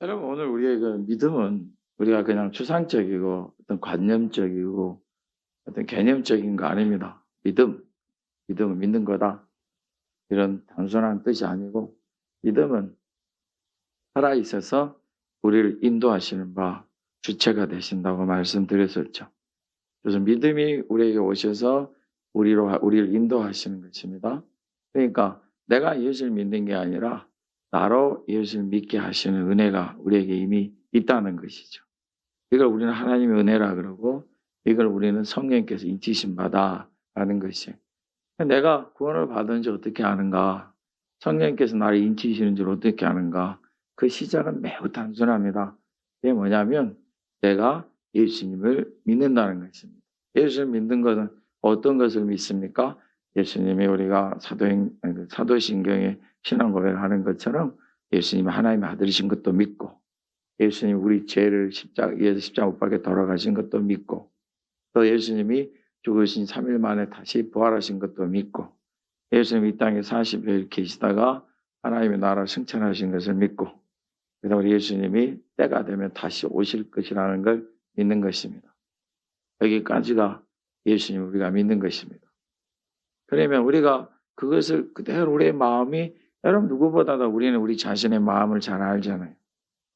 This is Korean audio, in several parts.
여러분 오늘 우리의 그 믿음은 우리가 그냥 추상적이고 어떤 관념적이고 어떤 개념적인 거 아닙니다. 믿음은 믿는 거다. 이런 단순한 뜻이 아니고 믿음은 살아있어서 우리를 인도하시는 바 주체가 되신다고 말씀드렸었죠. 그래서 믿음이 우리에게 오셔서 우리를 인도하시는 것입니다. 그러니까 내가 예수를 믿는 게 아니라 나로 예수를 믿게 하시는 은혜가 우리에게 이미 있다는 것이죠. 이걸 우리는 하나님의 은혜라 그러고 이걸 우리는 성령께서 인치신 바다라는 것이에요. 내가 구원을 받은지 어떻게 아는가? 성령께서 나를 인치시는 줄 어떻게 아는가? 그 시작은 매우 단순합니다. 그게 뭐냐면 내가 예수님을 믿는다는 것입니다. 예수를 믿는 것은 어떤 것을 믿습니까? 예수님이 우리가 사도신경에 신앙 고백하는 것처럼 예수님이 하나님의 아들이신 것도 믿고 예수님이 우리 죄를 십자가 못 박에 돌아가신 것도 믿고 또 예수님이 죽으신 3일 만에 다시 부활하신 것도 믿고 예수님이 이 땅에 40일 계시다가 하나님의 나라 승천하신 것을 믿고 그래서 우리 예수님이 때가 되면 다시 오실 것이라는 걸 믿는 것입니다. 여기까지가 예수님 우리가 믿는 것입니다. 그러면 우리가 그것을 그대로 우리의 마음이 여러분 누구보다도 우리는 우리 자신의 마음을 잘 알잖아요.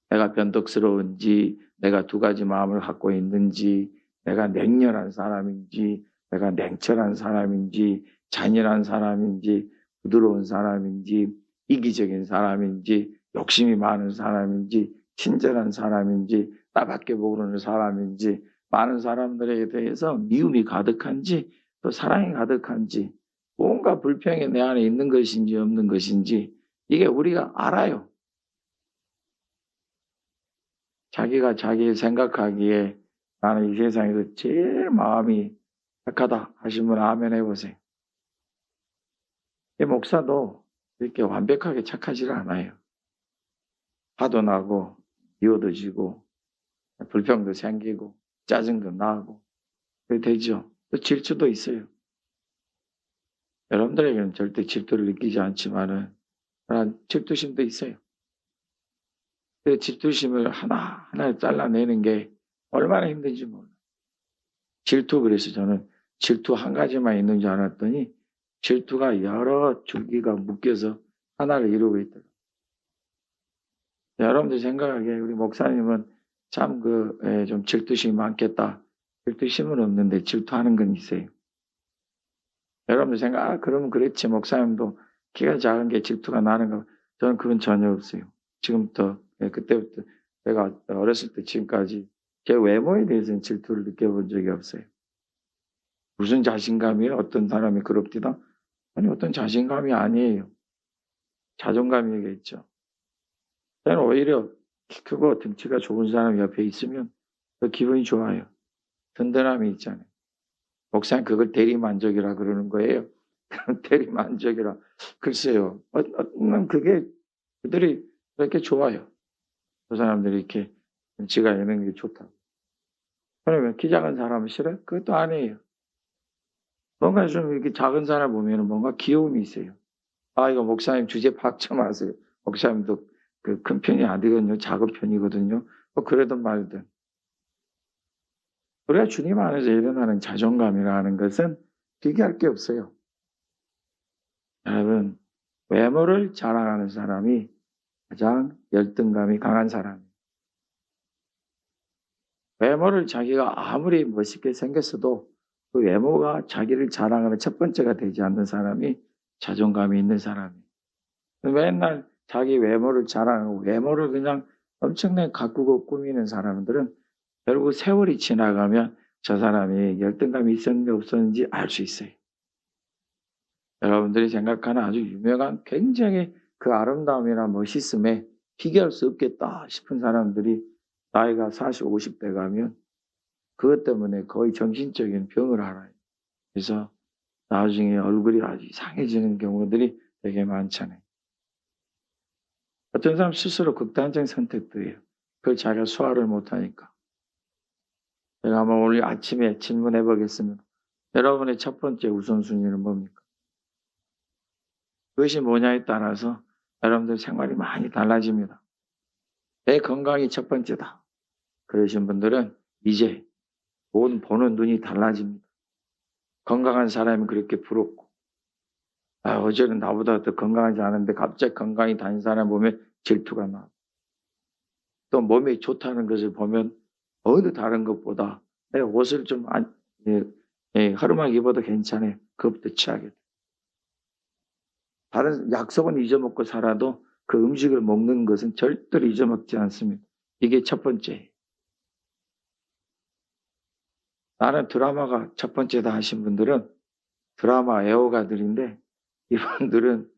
내가 변덕스러운지 내가 두 가지 마음을 갖고 있는지 내가 냉렬한 사람인지 내가 냉철한 사람인지 잔인한 사람인지 부드러운 사람인지 이기적인 사람인지 욕심이 많은 사람인지 친절한 사람인지 나밖에 모르는 사람인지 많은 사람들에 대해서 미움이 가득한지 또 사랑이 가득한지 뭔가 불평이 내 안에 있는 것인지 없는 것인지 이게 우리가 알아요. 자기가 자기 생각하기에 나는 이 세상에서 제일 마음이 착하다 하신 분 아멘 해보세요. 이 목사도 이렇게 완벽하게 착하지를 않아요. 화도 나고 미워도 지고 불평도 생기고 짜증도 나고 그렇게 되죠. 또 질투도 있어요. 여러분들에게는 절대 질투를 느끼지 않지만은 질투심도 있어요. 그 질투심을 하나하나 잘라내는 게 얼마나 힘든지 몰라요. 질투 그래서 저는 질투 한 가지만 있는 줄 알았더니 질투가 여러 줄기가 묶여서 하나를 이루고 있더라고요. 여러분들 생각하기에 우리 목사님은 참 좀 질투심이 많겠다. 질투심은 없는데 질투하는 건 있어요. 여러분들 생각, 그러면 그랬지. 목사님도 키가 작은 게 질투가 나는가. 저는 그건 전혀 없어요. 지금부터, 그때부터 제가 어렸을 때 지금까지 제 외모에 대해서는 질투를 느껴본 적이 없어요. 무슨 자신감이에요? 어떤 사람이 그럽디다? 아니, 어떤 자신감이 아니에요. 자존감이겠죠. 저는 오히려 키 크고 등치가 좋은 사람이 옆에 있으면 더 기분이 좋아요. 든든함이 있잖아요. 목사님 그걸 대리만족이라 그러는 거예요. 대리만족이라. 글쎄요. 그게 그들이 그렇게 좋아요. 그 사람들이 이렇게 등치가 있는 게 좋다고. 그러면 키 작은 사람은 싫어요? 그것도 아니에요. 뭔가 좀 이렇게 작은 사람 보면은 뭔가 귀여움이 있어요. 아, 이거 목사님 주제 파악 좀 하세요. 목사님도 그 큰 편이 아니거든요. 작은 편이거든요. 뭐 그러든 말든. 우리가 주님 안에서 일어나는 자존감이라는 것은 비교할 게 없어요. 여러분, 외모를 자랑하는 사람이 가장 열등감이 강한 사람이에요. 외모를 자기가 아무리 멋있게 생겼어도 그 외모가 자기를 자랑하는 첫 번째가 되지 않는 사람이 자존감이 있는 사람이에요. 맨날 자기 외모를 자랑하고 외모를 그냥 엄청나게 가꾸고 꾸미는 사람들은 결국 세월이 지나가면 저 사람이 열등감이 있었는지 없었는지 알 수 있어요. 여러분들이 생각하는 아주 유명한 굉장히 그 아름다움이나 멋있음에 비교할 수 없겠다 싶은 사람들이 나이가 40, 50대 가면 그것 때문에 거의 정신적인 병을 앓아요. 그래서 나중에 얼굴이 아주 이상해지는 경우들이 되게 많잖아요. 어떤 사람 스스로 극단적인 선택도 해요. 그걸 자기가 소화를 못하니까. 제가 한번 오늘 아침에 질문해 보겠습니다. 여러분의 첫 번째 우선순위는 뭡니까? 그것이 뭐냐에 따라서 여러분들 생활이 많이 달라집니다. 내 건강이 첫 번째다. 그러신 분들은 이제 보는 눈이 달라집니다. 건강한 사람이 그렇게 부럽고, 어제는 나보다 더 건강하지 않은데 갑자기 건강히 다닌 사람 보면 질투가 나. 또 몸이 좋다는 것을 보면 어느 다른 것보다 내가 옷을 좀 하루만 입어도 괜찮아요. 그것부터 취하게 돼. 다른 약속은 잊어먹고 살아도 그 음식을 먹는 것은 절대로 잊어먹지 않습니다. 이게 첫 번째. 나는 드라마가 첫 번째다 하신 분들은 드라마 애호가들인데, 이분들은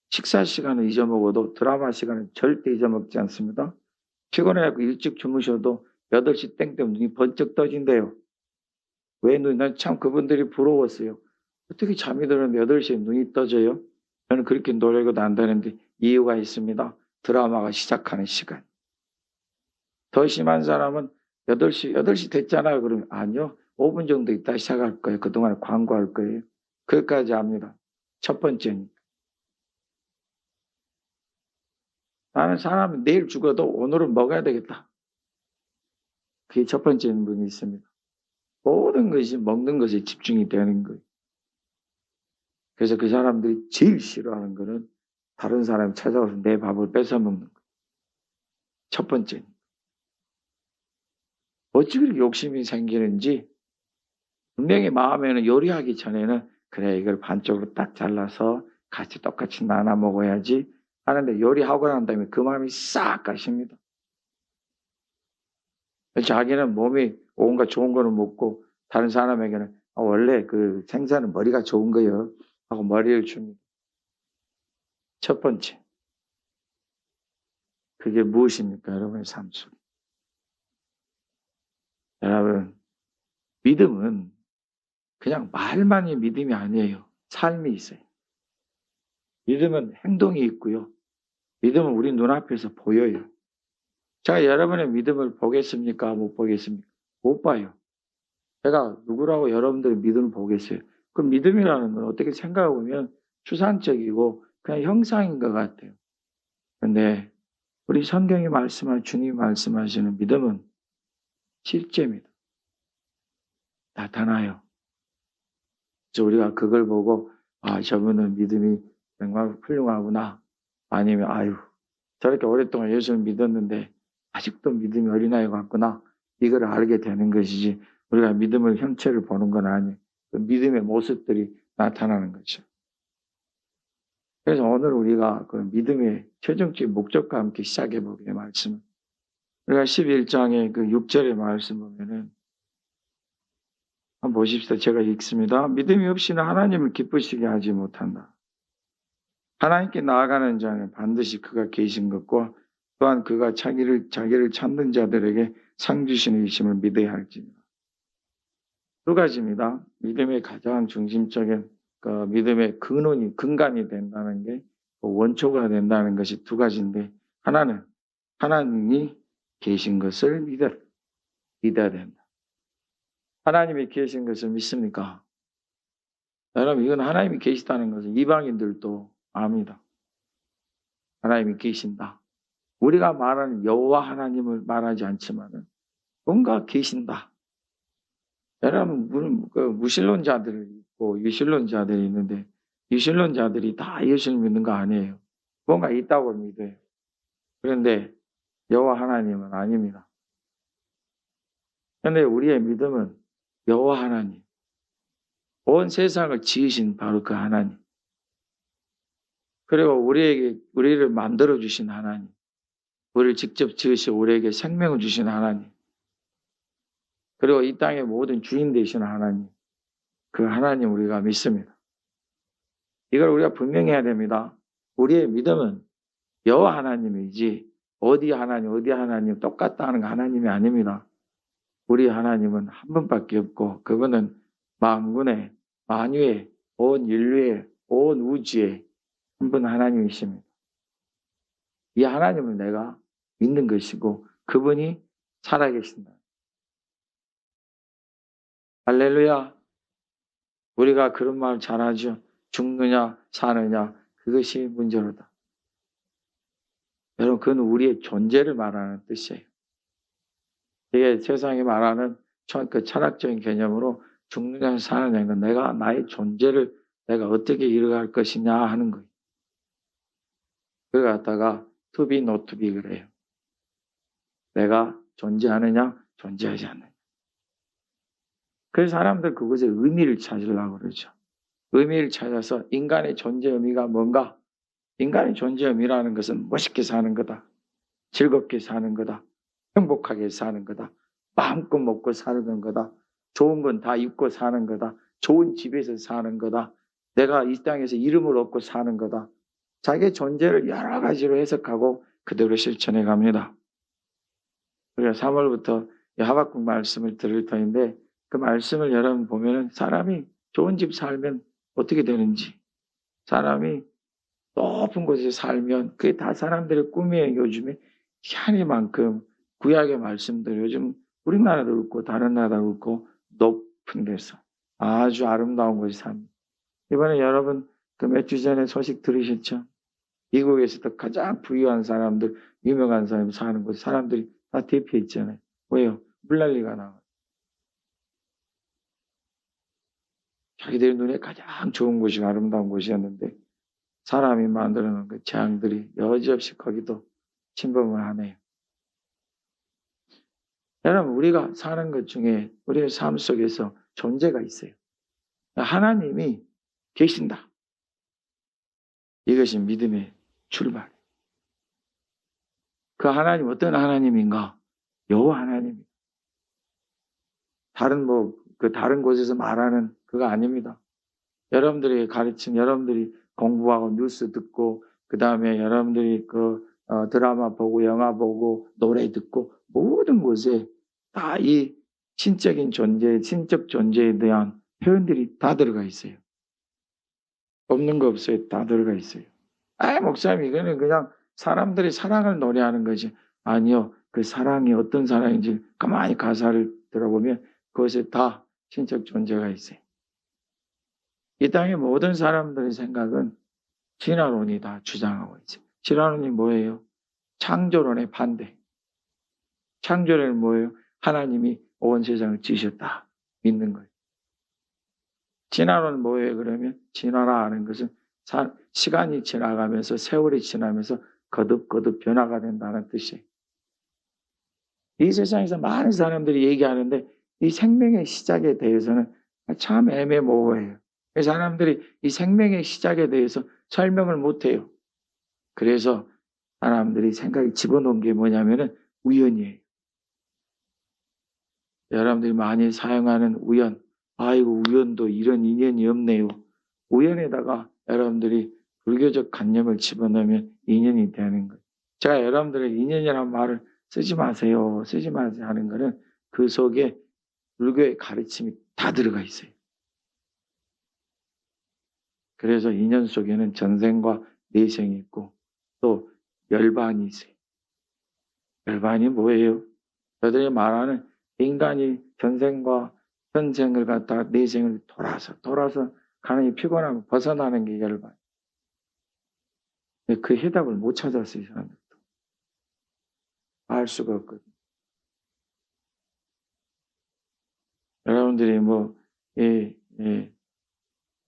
식사 시간을 잊어먹어도 드라마 시간은 절대 잊어먹지 않습니다. 피곤해갖고 일찍 주무셔도 8시 땡땡 눈이 번쩍 떠진대요. 왜 난 참 그분들이 부러웠어요. 어떻게 잠이 들었는데 8시에 눈이 떠져요? 저는 그렇게 노력을 안다는데 이유가 있습니다. 드라마가 시작하는 시간. 더 심한 사람은 8시 됐잖아요. 그러면 아니요. 5분 정도 있다 시작할 거예요. 그동안 광고할 거예요. 그것까지 합니다. 첫 번째는. 나는 사람은 내일 죽어도 오늘은 먹어야 되겠다. 그게 첫 번째 분이 있습니다. 모든 것이 먹는 것에 집중이 되는 거예요. 그래서 그 사람들이 제일 싫어하는 거는 다른 사람이 찾아와서 내 밥을 뺏어 먹는 거예요. 첫 번째. 어찌 그렇게 욕심이 생기는지, 분명히 마음에는 요리하기 전에는 그래 이걸 반쪽으로 딱 잘라서 같이 똑같이 나눠 먹어야지 하는데, 요리하고 난 다음에 그 마음이 싹 가십니다. 자기는 몸이 온갖 좋은 거는 먹고 다른 사람에게는 원래 그 생선은 머리가 좋은 거예요 하고 머리를 줍니다. 첫 번째. 그게 무엇입니까? 여러분의 삶 속에. 여러분, 믿음은 그냥 말만이 믿음이 아니에요. 삶이 있어요. 믿음은 행동이 있고요. 믿음은 우리 눈앞에서 보여요. 제가 여러분의 믿음을 보겠습니까? 못 보겠습니까? 못 봐요. 제가 누구라고 여러분들의 믿음을 보겠어요? 그 믿음이라는 건 어떻게 생각해 보면 추상적이고 그냥 형상인 것 같아요. 근데 우리 성경이 말씀하신, 주님이 말씀하시는 믿음은 실제입니다. 나타나요. 그래서 우리가 그걸 보고 저분은 믿음이 정말 훌륭하구나. 아니면 저렇게 오랫동안 예수를 믿었는데 아직도 믿음이 어린아이 같구나. 이걸 알게 되는 것이지, 우리가 믿음의 형체를 보는 건 아니에요. 그 믿음의 모습들이 나타나는 거죠. 그래서 오늘 우리가 그 믿음의 최종적인 목적과 함께 시작해 보기의 말씀. 우리가 11장의 그 6절의 말씀 보면은, 한번 보십시다. 제가 읽습니다. 믿음이 없이는 하나님을 기쁘시게 하지 못한다. 하나님께 나아가는 자는 반드시 그가 계신 것과 또한 그가 자기를 찾는 자들에게 상 주시는 이심을 믿어야 할지니라. 두 가지입니다. 믿음의 가장 중심적인 믿음의 근간이 된다는 게, 원초가 된다는 것이 두 가지인데, 하나는 하나님이 계신 것을 믿어야 된다. 하나님이 계신 것을 믿습니까? 여러분, 이건 하나님이 계시다는 것은 이방인들도 압니다. 하나님이 계신다. 우리가 말하는 여호와 하나님을 말하지 않지만은 뭔가 계신다. 여러분, 무신론자들이 있고 유신론자들이 있는데, 유신론자들이 다 예수를 믿는 거 아니에요. 뭔가 있다고 믿어요. 그런데 여호와 하나님은 아닙니다. 그런데 우리의 믿음은 여호와 하나님, 온 세상을 지으신 바로 그 하나님, 그리고 우리를 만들어 주신 하나님, 우리를 직접 지으시고 우리에게 생명을 주신 하나님, 그리고 이 땅의 모든 주인 되신 하나님, 그 하나님 우리가 믿습니다. 이걸 우리가 분명히 해야 됩니다. 우리의 믿음은 여호와 하나님이지 어디 하나님 똑같다 하는 하나님이 아닙니다. 우리 하나님은 한 분밖에 없고, 그분은 만군의 만유의 온 인류의 온 우주의 한 분 하나님이십니다. 이 하나님을 내가 믿는 것이고 그분이 살아계신다. 할렐루야. 우리가 그런 말 잘하죠. 죽느냐 사느냐 그것이 문제로다. 여러분, 그건 우리의 존재를 말하는 뜻이에요. 이게 세상이 말하는 그 철학적인 개념으로 죽느냐 사느냐는 건 내가 나의 존재를 내가 어떻게 이뤄갈 것이냐 하는 거예요. 그걸 갖다가 to be, not to be 그래요. 내가 존재하느냐, 존재하지 않느냐. 그래서 사람들 그것에 의미를 찾으려고 그러죠. 의미를 찾아서 인간의 존재 의미가 뭔가? 인간의 존재 의미라는 것은 멋있게 사는 거다. 즐겁게 사는 거다. 행복하게 사는 거다. 마음껏 먹고 사는 거다. 좋은 건 다 입고 사는 거다. 좋은 집에서 사는 거다. 내가 이 땅에서 이름을 얻고 사는 거다. 자기의 존재를 여러 가지로 해석하고 그대로 실천해 갑니다. 우리가 3월부터 하박국 말씀을 들을 터인데 그 말씀을 여러분 보면은 사람이 좋은 집 살면 어떻게 되는지, 사람이 높은 곳에 살면 그게 다 사람들의 꿈이에요. 요즘에 희한히만큼 구약의 말씀들 요즘 우리나라도 그렇고 다른 나라도 그렇고 높은 데서 아주 아름다운 곳에 삽니다. 이번에 여러분 그 몇 주 전에 소식 들으셨죠? 미국에서도 가장 부유한 사람들, 유명한 사람이 사는 곳 사람들이 다 대피해 있잖아요. 왜요? 물난리가 나와요. 자기들 눈에 가장 좋은 곳이 아름다운 곳이었는데 사람이 만들어 놓은 그 재앙들이 여지없이 거기도 침범을 하네요. 여러분, 우리가 사는 것 중에 우리의 삶 속에서 존재가 있어요. 하나님이 계신다. 이것이 믿음의 출발. 그 하나님 어떤 하나님인가? 여호와 하나님. 다른 곳에서 말하는 그거 아닙니다. 여러분들이 가르친, 여러분들이 공부하고 뉴스 듣고 그 다음에 여러분들이 드라마 보고 영화 보고 노래 듣고 모든 곳에 다 이 신적인 존재, 신적 존재에 대한 표현들이 다 들어가 있어요. 없는 거 없어요. 다 들어가 있어요. 목사님 이거는 그냥 사람들이 사랑을 노래하는 거지. 아니요. 그 사랑이 어떤 사랑인지 가만히 가사를 들어보면 그것에 다 신적 존재가 있어요. 이 땅의 모든 사람들의 생각은 진화론이 다 주장하고 있어요. 진화론이 뭐예요? 창조론의 반대. 창조론은 뭐예요? 하나님이 온 세상을 지으셨다. 믿는 거예요. 진화론은 뭐예요? 그러면 진화라 하는 것은 시간이 지나가면서 세월이 지나면서 거듭거듭 변화가 된다는 뜻이에요. 이 세상에서 많은 사람들이 얘기하는데 이 생명의 시작에 대해서는 참 애매모호해요. 사람들이 이 생명의 시작에 대해서 설명을 못해요. 그래서 사람들이 생각에 집어넣은 게 뭐냐면은 우연이에요. 여러분들이 많이 사용하는 우연. 아이고 우연도 이런 인연이 없네요. 우연에다가 여러분들이 불교적 관념을 집어넣으면 인연이 되는 거예요. 제가 여러분들의 인연이라는 말을 쓰지 마세요. 쓰지 마세요 하는 거는 그 속에 불교의 가르침이 다 들어가 있어요. 그래서 인연 속에는 전생과 내생이 있고 또 열반이 있어요. 열반이 뭐예요? 저들이 말하는 인간이 전생과 현생을 갖다가 내생을 돌아서 가는 이 피곤함을 벗어나는 게 열반. 그 해답을 못 찾았어요, 이 사람들도. 알 수가 없거든요. 여러분들이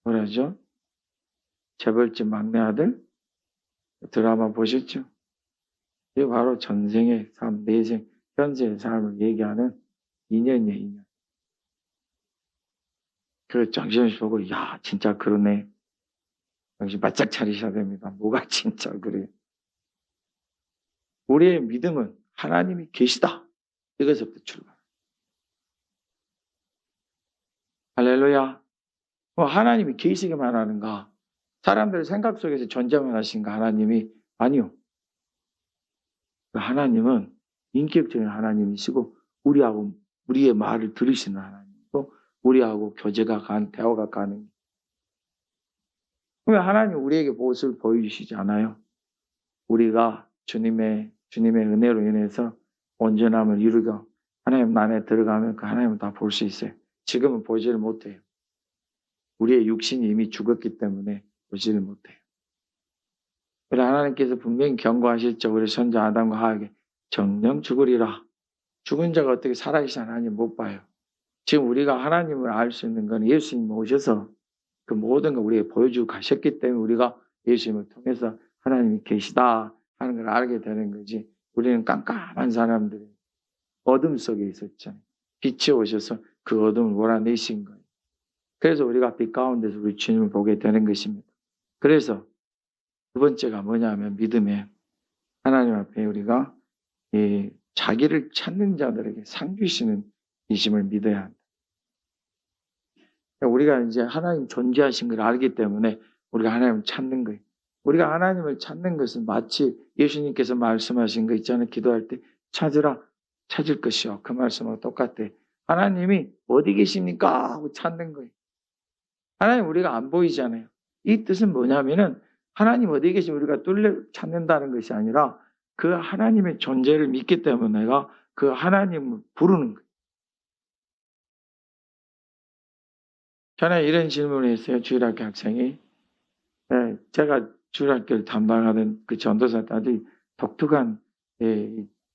뭐라죠? 재벌집 막내 아들? 드라마 보셨죠? 이게 바로 전생의 삶, 내생, 현재의 삶을 얘기하는 인연이에요, 인연. 그래서 정신없이 보고, 야, 진짜 그러네. 정신 바짝 차리셔야 됩니다. 뭐가 진짜 그래요? 우리의 믿음은 하나님이 계시다. 이것부터 출발. 할렐루야. 하나님이 계시기만 하는가? 사람들 생각 속에서 존재만 하신가? 하나님이? 아니요. 하나님은 인격적인 하나님이시고 우리의 말을 들으시는 하나님이고 우리하고 대화가 가능. 그러면 하나님 우리에게 무엇을 보여주시지 않아요? 우리가 주님의 은혜로 인해서 온전함을 이루고 하나님 안에 들어가면 그 하나님을 다 볼 수 있어요. 지금은 보지를 못해요. 우리의 육신이 이미 죽었기 때문에 보지를 못해요. 우리 하나님께서 분명히 경고하셨죠. 우리 선자 아담과 하에게 정령 죽으리라. 죽은 자가 어떻게 살아계신 하나님 못 봐요. 지금 우리가 하나님을 알 수 있는 건 예수님 오셔서 그 모든 걸 우리에게 보여주고 가셨기 때문에 우리가 예수님을 통해서 하나님이 계시다 하는 걸 알게 되는 거지. 우리는 깜깜한 사람들이 어둠 속에 있었잖아요. 빛이 오셔서 그 어둠을 몰아내신 거예요. 그래서 우리가 빛 가운데서 우리 주님을 보게 되는 것입니다. 그래서 두 번째가 뭐냐면 믿음에 하나님 앞에 우리가 이 자기를 찾는 자들에게 상 주시는 이심을 믿어야 한다. 우리가 이제 하나님 존재하신 걸 알기 때문에 우리가 하나님을 찾는 거예요. 우리가 하나님을 찾는 것은 마치 예수님께서 말씀하신 거 있잖아요. 기도할 때 찾으라 찾을 것이요. 그 말씀하고 똑같아. 하나님이 어디 계십니까? 하고 찾는 거예요. 하나님 우리가 안 보이잖아요. 이 뜻은 뭐냐면은 하나님 어디 계시면 우리가 뚫려 찾는다는 것이 아니라 그 하나님의 존재를 믿기 때문에 내가 그 하나님을 부르는 거예요. 전에 이런 질문을 했어요. 주일학교 학생이. 네, 제가 주일학교를 담당하던 그 전도사 때 아주 독특한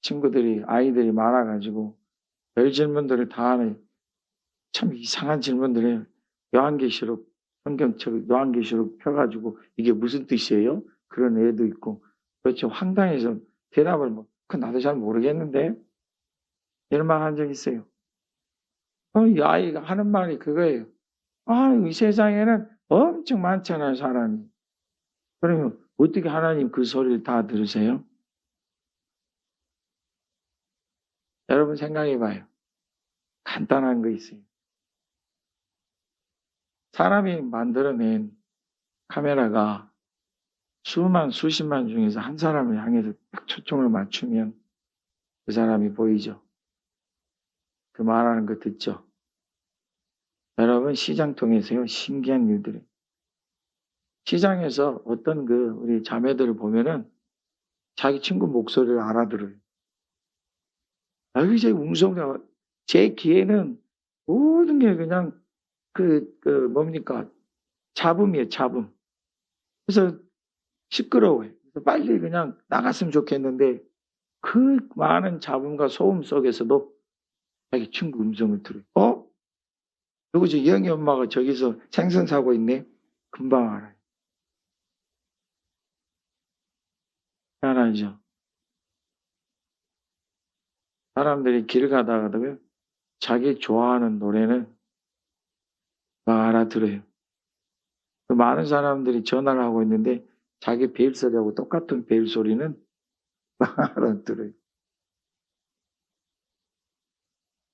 친구들이 아이들이 많아가지고 별 질문들을 다 하는 참 이상한 질문들을 요한계시록 성경책 요한계시록 펴가지고 이게 무슨 뜻이에요? 그런 애도 있고 그렇죠. 황당해서 대답을 뭐 나도 잘 모르겠는데 이런 말 한 적 있어요. 이 아이가 하는 말이 그거예요. 이 세상에는 엄청 많잖아요, 사람이. 그러면 어떻게 하나님 그 소리를 다 들으세요? 여러분 생각해 봐요. 간단한 거 있어요. 사람이 만들어낸 카메라가 수만, 수십만 중에서 한 사람을 향해서 딱 초점을 맞추면 그 사람이 보이죠. 그 말하는 거 듣죠. 여러분 시장 통해서요, 신기한 일들이. 시장에서 어떤 우리 자매들을 보면은 자기 친구 목소리를 알아들어요. 이제 웅성대가 제 귀에는 모든 게 그냥 뭡니까? 잡음이에요, 잡음. 그래서 시끄러워요. 그래서 빨리 그냥 나갔으면 좋겠는데 그 많은 잡음과 소음 속에서도 자기 친구 음성을 들어요. 누구지? 영희 엄마가 저기서 생선 사고 있네? 금방 알아요. 알아죠. 사람들이 길 가다가도 자기 좋아하는 노래는 막 알아들어요. 많은 사람들이 전화를 하고 있는데 자기 베일 소리하고 똑같은 베일 소리는 막 알아들어요.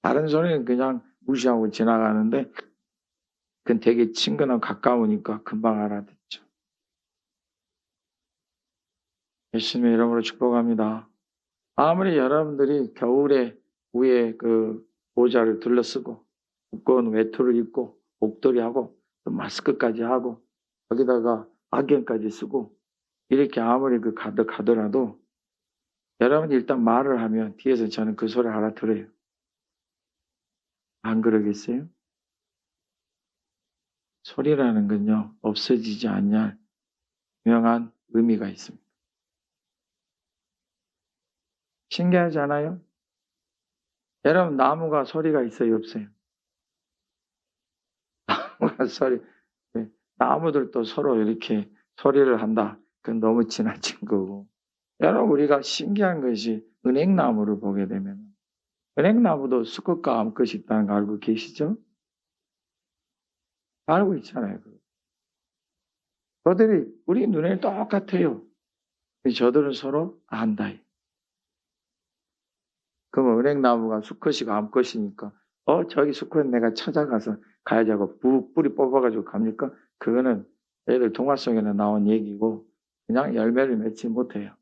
다른 소리는 그냥 무시하고 지나가는데 그건 되게 친근하고 가까우니까 금방 알아듣죠. 예수님의 이름으로 축복합니다. 아무리 여러분들이 겨울에 위에 모자를 둘러쓰고 두꺼운 외투를 입고 목도리하고 또 마스크까지 하고 거기다가 안경까지 쓰고 이렇게 아무리 가더라도 여러분이 일단 말을 하면 뒤에서 저는 그 소리 알아들어요. 안 그러겠어요? 소리라는 건요, 없어지지 않냐 유명한 의미가 있습니다. 신기하지 않아요? 여러분, 나무가 소리가 있어요, 없어요? 나무가 소리, 네, 나무들도 서로 이렇게 소리를 한다. 그건 너무 지나친 거고. 여러분, 우리가 신기한 것이 은행나무를 보게 되면, 은행나무도 수컷과 암컷이 있다는 거 알고 계시죠? 알고 있잖아요. 저들이 우리 눈에 똑같아요. 저들은 서로 안다. 그러면 은행나무가 수컷이고 암컷이니까 저기 수컷 내가 찾아가서 가야지 하고 뿌리 뽑아가지고 갑니까? 그거는 애들 동화 속에는 나온 얘기고 그냥 열매를 맺지 못해요.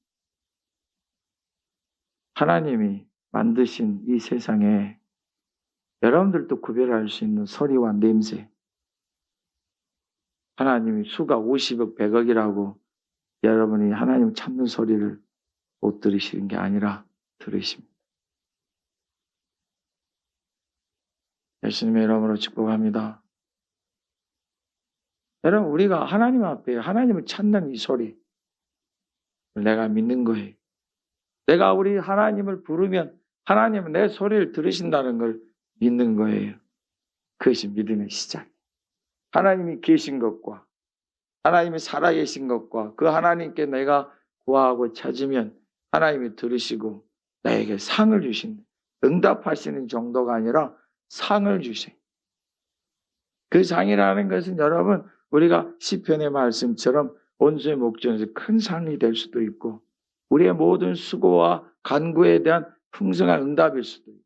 하나님이 만드신 이 세상에 여러분들도 구별할 수 있는 소리와 냄새, 하나님이 수가 50억 100억이라고 여러분이 하나님 찾는 소리를 못 들으시는 게 아니라 들으십니다. 예수님의 이름으로 축복합니다. 여러분, 우리가 하나님 앞에 하나님을 찾는 이 소리, 내가 믿는 거예요. 내가 우리 하나님을 부르면 하나님은 내 소리를 들으신다는 걸 믿는 거예요. 그것이 믿음의 시작. 하나님이 계신 것과 하나님이 살아계신 것과 그 하나님께 내가 구하고 찾으면 하나님이 들으시고 나에게 상을 주신다. 응답하시는 정도가 아니라 상을 주세요. 그 상이라는 것은 여러분 우리가 시편의 말씀처럼 온수의 목전에서 큰 상이 될 수도 있고 우리의 모든 수고와 간구에 대한 풍성한 응답일 수도 있고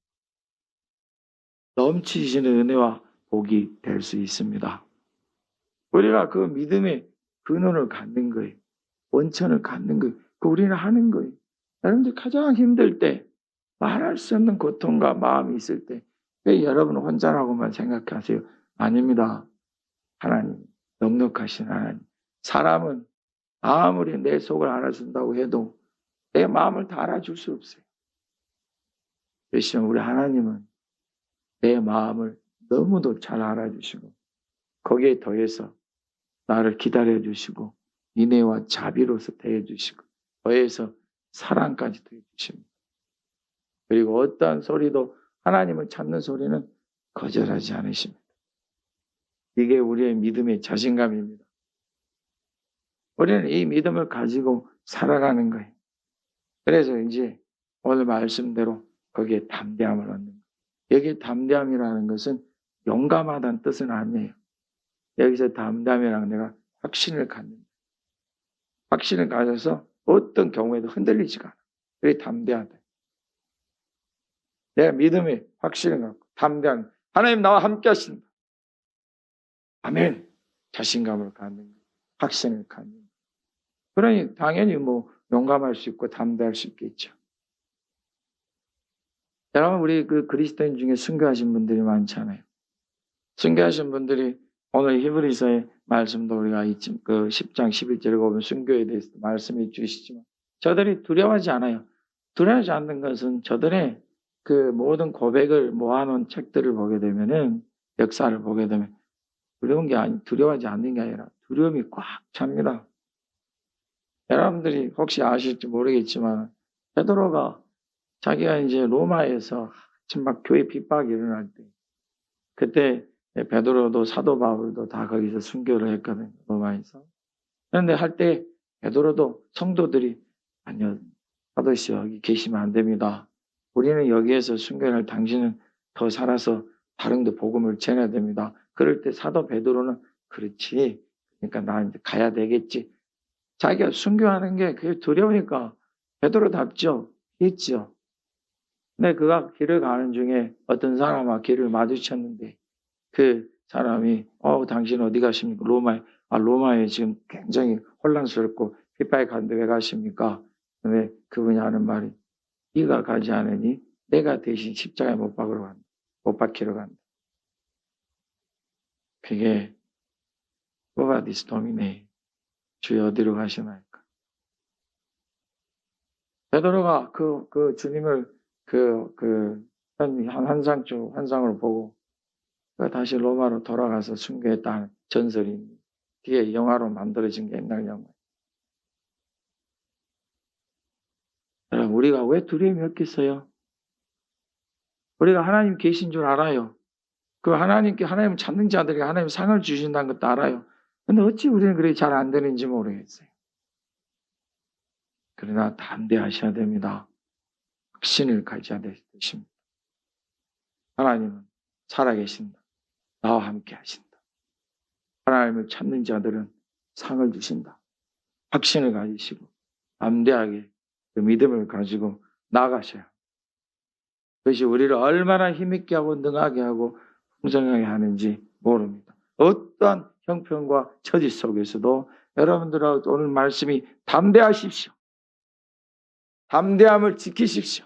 넘치시는 은혜와 복이 될 수 있습니다. 우리가 그 믿음의 근원을 갖는 거예요. 원천을 갖는 거예요. 그 우리는 하는 거예요. 여러분들 가장 힘들 때 말할 수 없는 고통과 마음이 있을 때 왜 여러분 혼자라고만 생각하세요? 아닙니다. 하나님, 넉넉하신 하나님. 사람은 아무리 내 속을 알아준다고 해도 내 마음을 다 알아줄 수 없어요. 대신 우리 하나님은 내 마음을 너무도 잘 알아주시고 거기에 더해서 나를 기다려주시고 인애와 자비로서 대해주시고 더해서 사랑까지 더해주십니다. 그리고 어떠한 소리도 하나님을 찾는 소리는 거절하지 않으십니다. 이게 우리의 믿음의 자신감입니다. 우리는 이 믿음을 가지고 살아가는 거예요. 그래서 이제 오늘 말씀대로 거기에 담대함을 얻는 거예요. 여기 담대함이라는 것은 용감하다는 뜻은 아니에요. 여기서 담대함이라는 내가 확신을 갖는 거예요. 확신을 가져서 어떤 경우에도 흔들리지가 않아. 그게 담대하다. 내가 믿음의 확신을 갖고 담대한 하나님 나와 함께 하신다. 아멘. 자신감을 갖는 거예요. 확신을 갖는 거예요. 그러니 당연히 용감할 수 있고 담대할 수 있겠죠. 여러분 우리 그 그리스도인 중에 순교하신 분들이 많잖아요. 순교하신 분들이 오늘 히브리서의 말씀도 우리가 그 10장 11절에 보면 순교에 대해서 말씀해 주시지만 저들이 두려워하지 않아요. 두려워하지 않는 것은 저들의 그 모든 고백을 모아놓은 책들을 보게 되면은 역사를 보게 되면 두려워하지 않는 게 아니라 두려움이 꽉 찹니다. 여러분들이 혹시 아실지 모르겠지만 베드로가 자기가 이제 로마에서 막 교회 핍박이 일어날 때 그때 베드로도 사도 바울도 다 거기서 순교를 했거든요. 로마에서. 그런데 할 때 베드로도 성도들이 아니요. 사도씨 여기 계시면 안 됩니다. 우리는 여기에서 순교를 할 당신은 더 살아서 다른 데 복음을 전해야 됩니다. 그럴 때 사도 베드로는 그렇지. 그러니까 나 이제 가야 되겠지. 자기가 순교하는 게 그게 두려우니까 베드로답죠. 했죠. 근데 그가 길을 가는 중에 어떤 사람과 길을 마주쳤는데 그 사람이 당신 어디 가십니까? 로마에. 로마에 지금 굉장히 혼란스럽고 핍박에 가는데 왜 가십니까? 근데 그분이 하는 말이 네가 가지 않으니 내가 대신 십자가에 못 박히러 간다. 그게 포바디스 도미네 주여 어디로 가시나이까? 베드로가 그 주님을 환상으로 보고 다시 로마로 돌아가서 순교했다는 전설이 뒤에 영화로 만들어진 게 옛날 영화. 여러분, 우리가 왜 두려움이 없겠어요? 우리가 하나님 계신 줄 알아요. 그 하나님께 하나님 찾는 자들에게 하나님 상을 주신다는 것도 알아요. 근데 어찌 우리는 그렇게 잘 안 되는지 모르겠어요. 그러나 담대하셔야 됩니다. 확신을 가져야 되십니다. 하나님은 살아계신다. 나와 함께 하신다. 하나님을 찾는 자들은 상을 주신다. 확신을 가지시고 담대하게 그 믿음을 가지고 나아가셔야 합니다. 그것이 우리를 얼마나 힘있게 하고 능하게 하고 풍성하게 하는지 모릅니다. 어떠한 형편과 처지 속에서도 여러분들하고 오늘 말씀이 담대하십시오. 담대함을 지키십시오.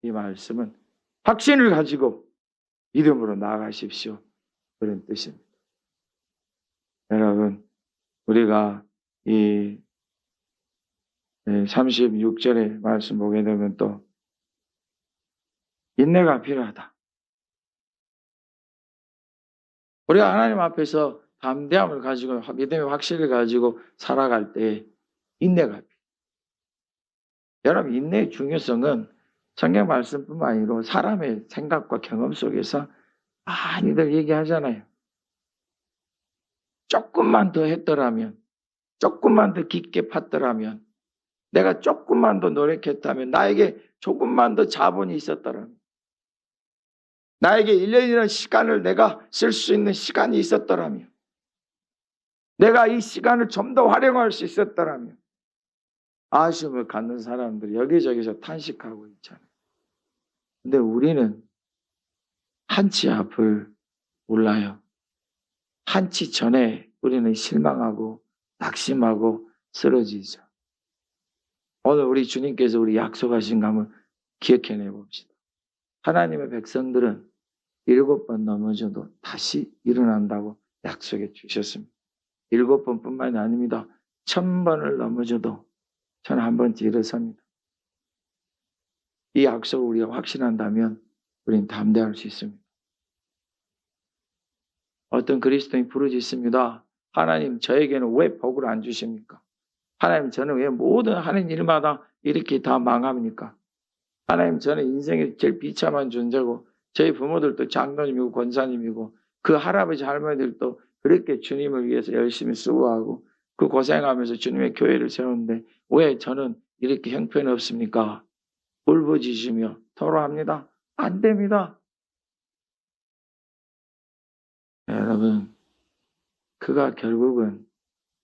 이 말씀은 확신을 가지고 믿음으로 나아가십시오. 그런 뜻입니다. 여러분, 우리가 이 36절의 말씀 보게 되면 또 인내가 필요하다. 우리가 하나님 앞에서 담대함을 가지고 믿음의 확신을 가지고 살아갈 때 인내가 필요해요. 여러분, 인내의 중요성은 성경 말씀뿐만 아니라 사람의 생각과 경험 속에서 많이들 얘기하잖아요. 조금만 더 했더라면, 조금만 더 깊게 팠더라면, 내가 조금만 더 노력했다면, 나에게 조금만 더 자본이 있었더라면, 나에게 1년이라는 시간을 내가 쓸 수 있는 시간이 있었더라면, 내가 이 시간을 좀 더 활용할 수 있었더라면, 아쉬움을 갖는 사람들이 여기저기서 탄식하고 있잖아요. 근데 우리는 한치 앞을 몰라요. 한치 전에 우리는 실망하고 낙심하고 쓰러지죠. 오늘 우리 주님께서 우리 약속하신 거 한번 기억해내 봅시다. 하나님의 백성들은 7번 넘어져도 다시 일어난다고 약속해 주셨습니다. 7번뿐만이 아닙니다. 1000번을 넘어져도 저는 한 번쯤 일어섭니다. 이 약속을 우리가 확신한다면 우리는 담대할 수 있습니다. 어떤 그리스도인이 부르짖습니다. 하나님, 저에게는 왜 복을 안 주십니까? 하나님, 저는 왜 모든 하는 일마다 이렇게 다 망합니까? 하나님, 저는 인생의 제일 비참한 존재고 저희 부모들도 장로님이고 권사님이고 그 할아버지 할머니들도 그렇게 주님을 위해서 열심히 수고하고 그 고생하면서 주님의 교회를 세우는데 왜 저는 이렇게 형편이 없습니까? 울부짖으며 토로합니다. 안 됩니다. 여러분, 그가 결국은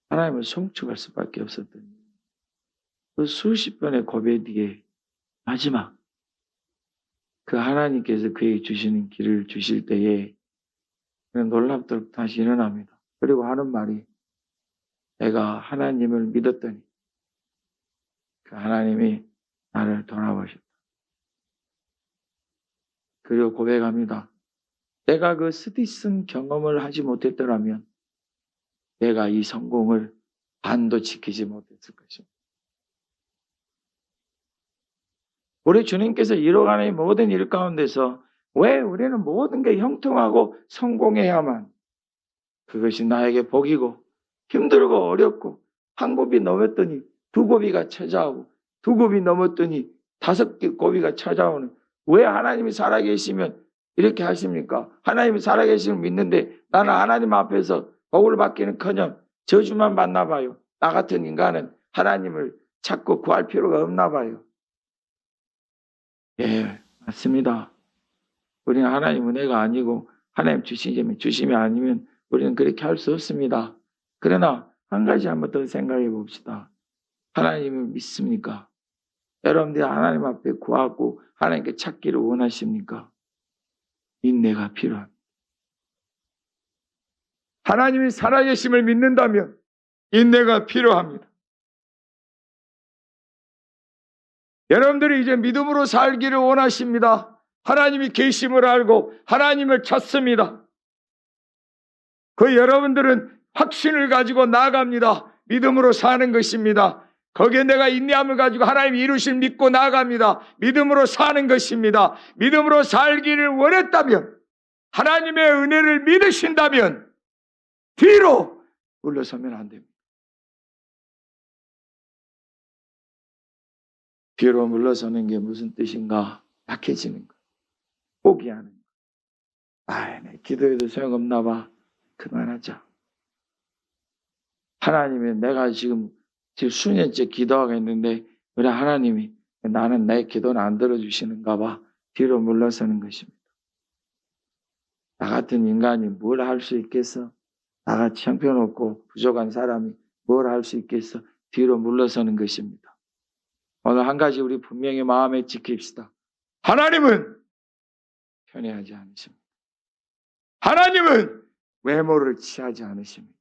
하나님을 송축할 수밖에 없었던 그 수십 번의 고백 뒤에 마지막 그 하나님께서 그에게 주시는 길을 주실 때에 그는 놀랍도록 다시 일어납니다. 그리고 하는 말이 내가 하나님을 믿었더니 그 하나님이 나를 돌아보셨다. 그리고 고백합니다. 내가 그 스디슨 경험을 하지 못했더라면 내가 이 성공을 반도 지키지 못했을 것입니다. 우리 주님께서 이뤄가는 이 모든 일 가운데서 왜 우리는 모든 게 형통하고 성공해야만 그것이 나에게 복이고 힘들고 어렵고 한 곱이 넘었더니 두 곱이가 찾아오고 두 곱이 넘었더니 5고비가 찾아오는 왜 하나님이 살아계시면 이렇게 하십니까? 하나님이 살아계시면 믿는데 나는 하나님 앞에서 복을 받기는커녕 저주만 받나 봐요. 나 같은 인간은 하나님을 찾고 구할 필요가 없나 봐요. 예, 맞습니다. 우리는 하나님 은혜가 아니고 하나님 주심이 아니면 우리는 그렇게 할 수 없습니다. 그러나 한 가지 한번 더 생각해 봅시다. 하나님을 믿습니까? 여러분들이 하나님 앞에 구하고 하나님께 찾기를 원하십니까? 인내가 필요합니다. 하나님이 살아계심을 믿는다면 인내가 필요합니다. 여러분들이 이제 믿음으로 살기를 원하십니다. 하나님이 계심을 알고 하나님을 찾습니다. 그 여러분들은 확신을 가지고 나아갑니다. 믿음으로 사는 것입니다. 거기에 내가 인내함을 가지고 하나님 이루실 믿고 나아갑니다. 믿음으로 사는 것입니다. 믿음으로 살기를 원했다면 하나님의 은혜를 믿으신다면 뒤로 물러서면 안 됩니다. 뒤로 물러서는 게 무슨 뜻인가? 약해지는 거. 포기하는 거. 내 기도해도 소용없나 봐. 그만하자. 하나님이 내가 지금 수년째 기도하고 있는데 우리 하나님이 나는 내 기도는 안 들어주시는가 봐. 뒤로 물러서는 것입니다. 나 같은 인간이 뭘 할 수 있겠어? 나같이 형편없고 부족한 사람이 뭘 할 수 있겠어? 뒤로 물러서는 것입니다. 오늘 한 가지 우리 분명히 마음에 지킵시다. 하나님은 편애하지 않으십니다. 하나님은 외모를 취하지 않으십니다.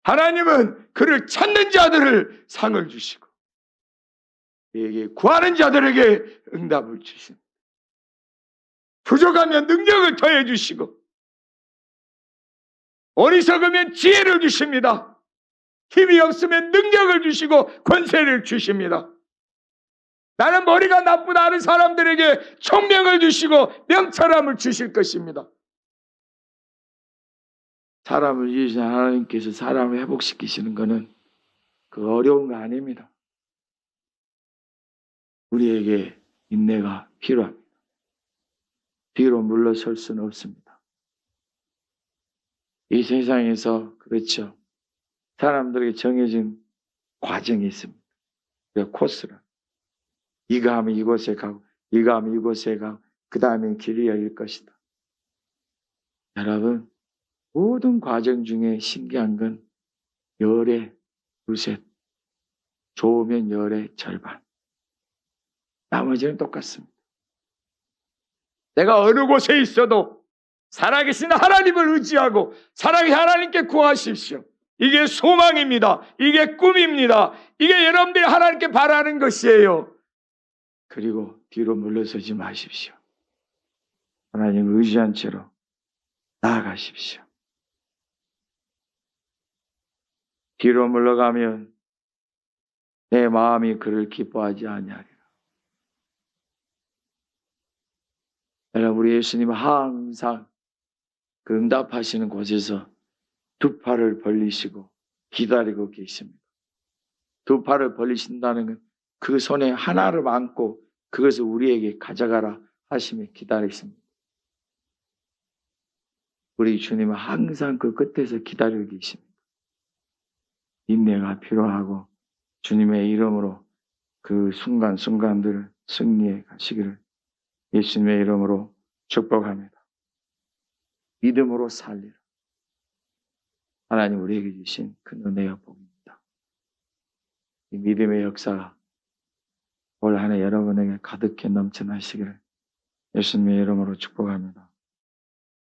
하나님은 그를 찾는 자들을 상을 주시고 그에게 구하는 자들에게 응답을 주십니다. 부족하면 능력을 더해 주시고 어리석으면 지혜를 주십니다. 힘이 없으면 능력을 주시고 권세를 주십니다. 나는 머리가 나쁘다 하는 사람들에게 총명을 주시고 명철함을 주실 것입니다. 사람을 이으신 하나님께서 사람을 회복시키시는 것은 그 어려운 거 아닙니다. 우리에게 인내가 필요합니다. 뒤로 물러설 수는 없습니다. 이 세상에서 그렇죠. 사람들에게 정해진 과정이 있습니다. 그 코스를. 이거 하면 이곳에 가고 이거 하면 이곳에 가고 그 다음에 길이 열릴 것이다. 여러분 모든 과정 중에 신기한 건 열의 두셋, 좋으면 열의 절반. 나머지는 똑같습니다. 내가 어느 곳에 있어도 살아계신 하나님을 의지하고 살아계신 하나님께 구하십시오. 이게 소망입니다. 이게 꿈입니다. 이게 여러분들이 하나님께 바라는 것이에요. 그리고 뒤로 물러서지 마십시오. 하나님을 의지한 채로 나아가십시오. 뒤로 물러가면 내 마음이 그를 기뻐하지 아니하리라. 여러분 우리 예수님은 항상 그 응답하시는 곳에서 두 팔을 벌리시고 기다리고 계십니다. 두 팔을 벌리신다는 건 그 손에 하나를 안고 그것을 우리에게 가져가라 하시며 기다리십니다. 우리 주님은 항상 그 끝에서 기다리고 계십니다. 인내가 필요하고 주님의 이름으로 그 순간순간들을 승리해 가시기를 예수님의 이름으로 축복합니다. 믿음으로 살리라. 하나님 우리에게 주신 큰 은혜와 복입니다. 이 믿음의 역사가 올 한 해 여러분에게 가득히 넘쳐나시기를 예수님의 이름으로 축복합니다.